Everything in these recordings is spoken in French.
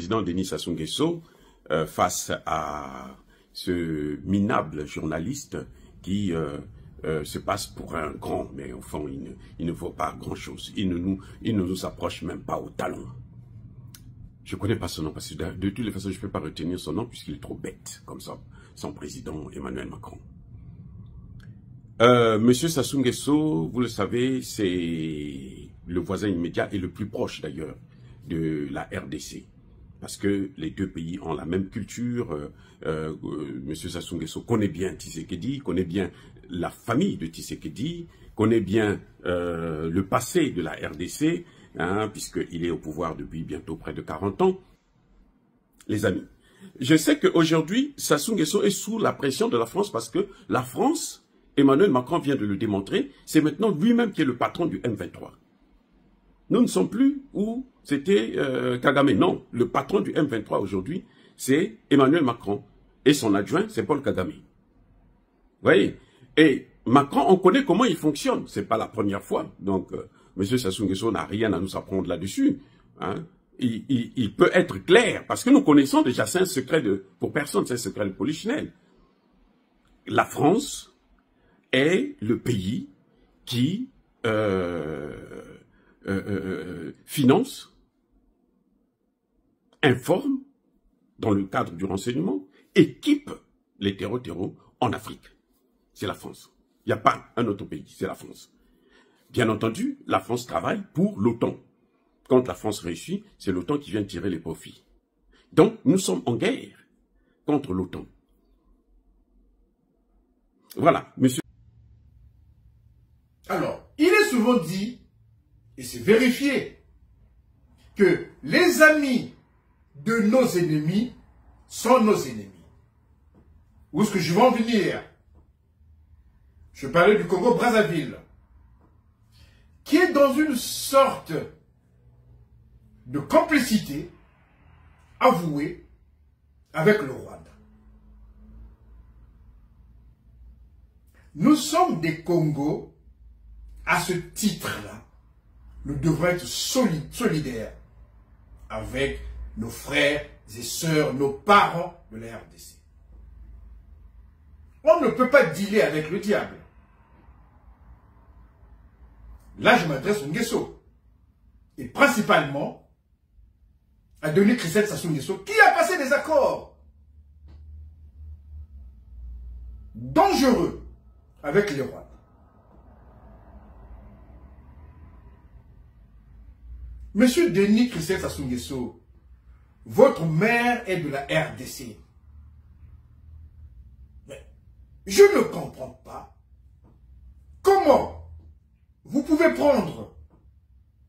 président Denis Sassou Nguesso face à ce minable journaliste qui se passe pour un grand, mais au fond, il ne vaut pas grand-chose. Il ne nous approche même pas au talon. Je ne connais pas son nom, parce que de toutes les façons, je ne peux pas retenir son nom, puisqu'il est trop bête, comme ça, son président Emmanuel Macron. Monsieur Sassou Nguesso, vous le savez, c'est le voisin immédiat et le plus proche d'ailleurs de la RDC. Parce que les deux pays ont la même culture. Monsieur Sassou Nguesso connaît bien Tshisekedi, connaît bien la famille de Tshisekedi, connaît bien le passé de la RDC, hein, puisqu'il est au pouvoir depuis bientôt près de 40 ans. Les amis, je sais qu'aujourd'hui, Sassou Nguesso est sous la pression de la France parce que la France, Emmanuel Macron vient de le démontrer, c'est maintenant lui-même qui est le patron du M23. Nous ne sommes plus où c'était Kagame. Non, le patron du M23 aujourd'hui, c'est Emmanuel Macron. Et son adjoint, c'est Paul Kagame. Vous voyez? Et Macron, on connaît comment il fonctionne. C'est pas la première fois. Donc, M. Sassou Nguesso n'a rien à nous apprendre là-dessus. Hein? Il peut être clair, parce que nous connaissons déjà, c'est un secret pour personne, c'est un secret de Polichinelle. La France est le pays qui finance, informe, dans le cadre du renseignement, équipe les terreaux en Afrique. C'est la France. Il n'y a pas un autre pays, c'est la France. Bien entendu, la France travaille pour l'OTAN. Quand la France réussit, c'est l'OTAN qui vient tirer les profits. Donc, nous sommes en guerre contre l'OTAN. Voilà, monsieur. Alors, il est souvent dit, et c'est vérifié, que les amis de nos ennemis sont nos ennemis. Où est-ce que je vais en venir? Je parlais du Congo-Brazzaville, qui est dans une sorte de complicité avouée avec le Rwanda. Nous sommes des Congos. À ce titre-là, nous devons être solidaires avec nos frères et sœurs, nos parents de la RDC. On ne peut pas dealer avec le diable. Là, je m'adresse au Nguesso. Et principalement à Denis Sassou Nguesso, qui a passé des accords dangereux avec les Rwandais. Monsieur Denis Sassou Nguesso, votre mère est de la RDC. Mais je ne comprends pas comment vous pouvez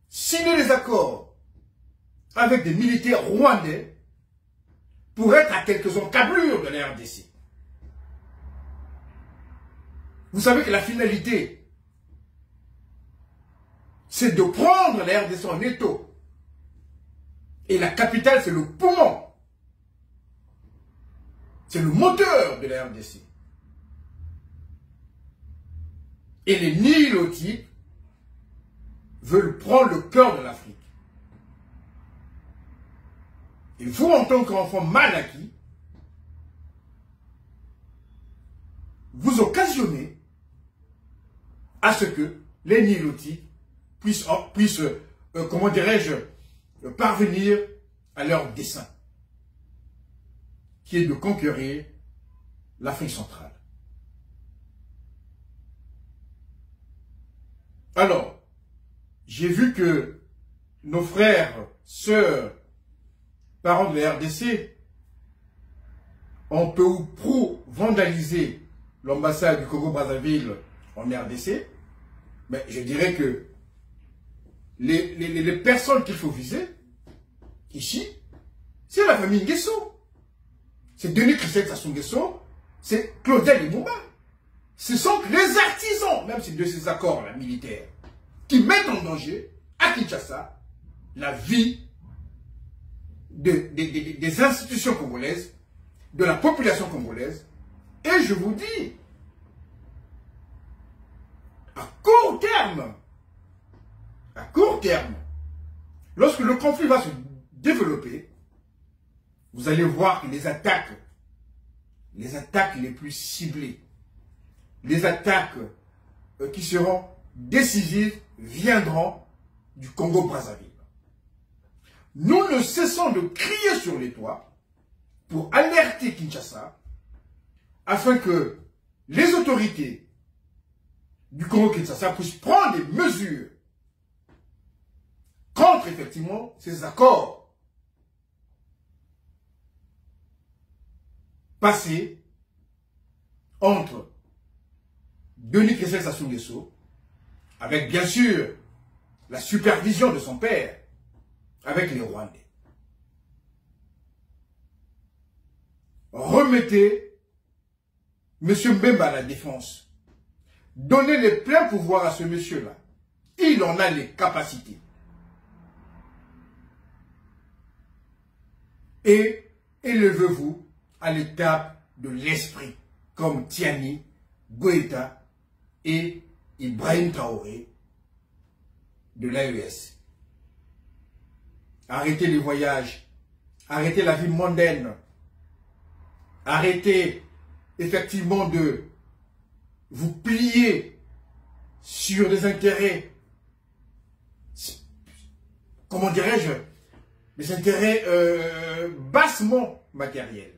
signer des accords avec des militaires rwandais pour être à quelques encablures de la RDC. Vous savez que la finalité, c'est de prendre la RDC en étau. Et la capitale, c'est le poumon. C'est le moteur de la RDC. Et les Nilotiques veulent prendre le cœur de l'Afrique. Et vous, en tant qu'enfant mal acquis, vous occasionnez à ce que les Nilotiques puissent comment dirais-je, parvenir à leur dessein, qui est de conquérir l'Afrique centrale. Alors, j'ai vu que nos frères, sœurs, parents de la RDC, ont peu ou prou vandalisé l'ambassade du Congo-Brazzaville en RDC, mais je dirais que les personnes qu'il faut viser, ici, c'est la famille Nguesso. C'est Denis Sassou Nguesso, c'est Claudel Lumumba. Ce sont les artisans, même de ces accords-là militaires, qui mettent en danger, à Kinshasa, la vie des institutions congolaises, de la population congolaise. Et je vous dis, à court terme, lorsque le conflit va se développer, vous allez voir que les attaques les plus ciblées, les attaques qui seront décisives viendront du Congo-Brazzaville. Nous ne cessons de crier sur les toits pour alerter Kinshasa afin que les autorités du Congo-Kinshasa puissent prendre des mesures contre effectivement ces accords passés entre Denis Kessel Sassou Nguesso, avec bien sûr la supervision de son père, avec les Rwandais. Remettez M. Mbemba à la défense. Donnez les pleins pouvoirs à ce monsieur-là. Il en a les capacités. Et élevez-vous à l'étape de l'esprit, comme Tiani, Goïta et Ibrahim Traoré de l'AES. Arrêtez les voyages, arrêtez la vie mondaine, arrêtez effectivement de vous plier sur des intérêts, comment dirais-je, des intérêts bassement matériels.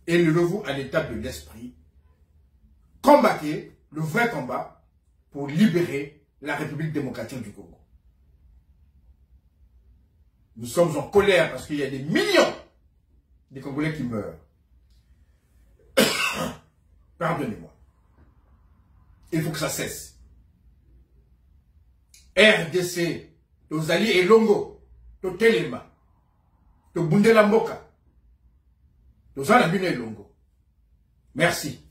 Élevez-vous à l'étape de l'esprit. Combattez le vrai combat pour libérer la République démocratique du Congo. Nous sommes en colère parce qu'il y a des millions de Congolais qui meurent. Pardonnez-moi. Il faut que ça cesse. RDC, Tozali et Longo, Totelema, Tobundela Mboka, Tozala Bune et Longo. Merci.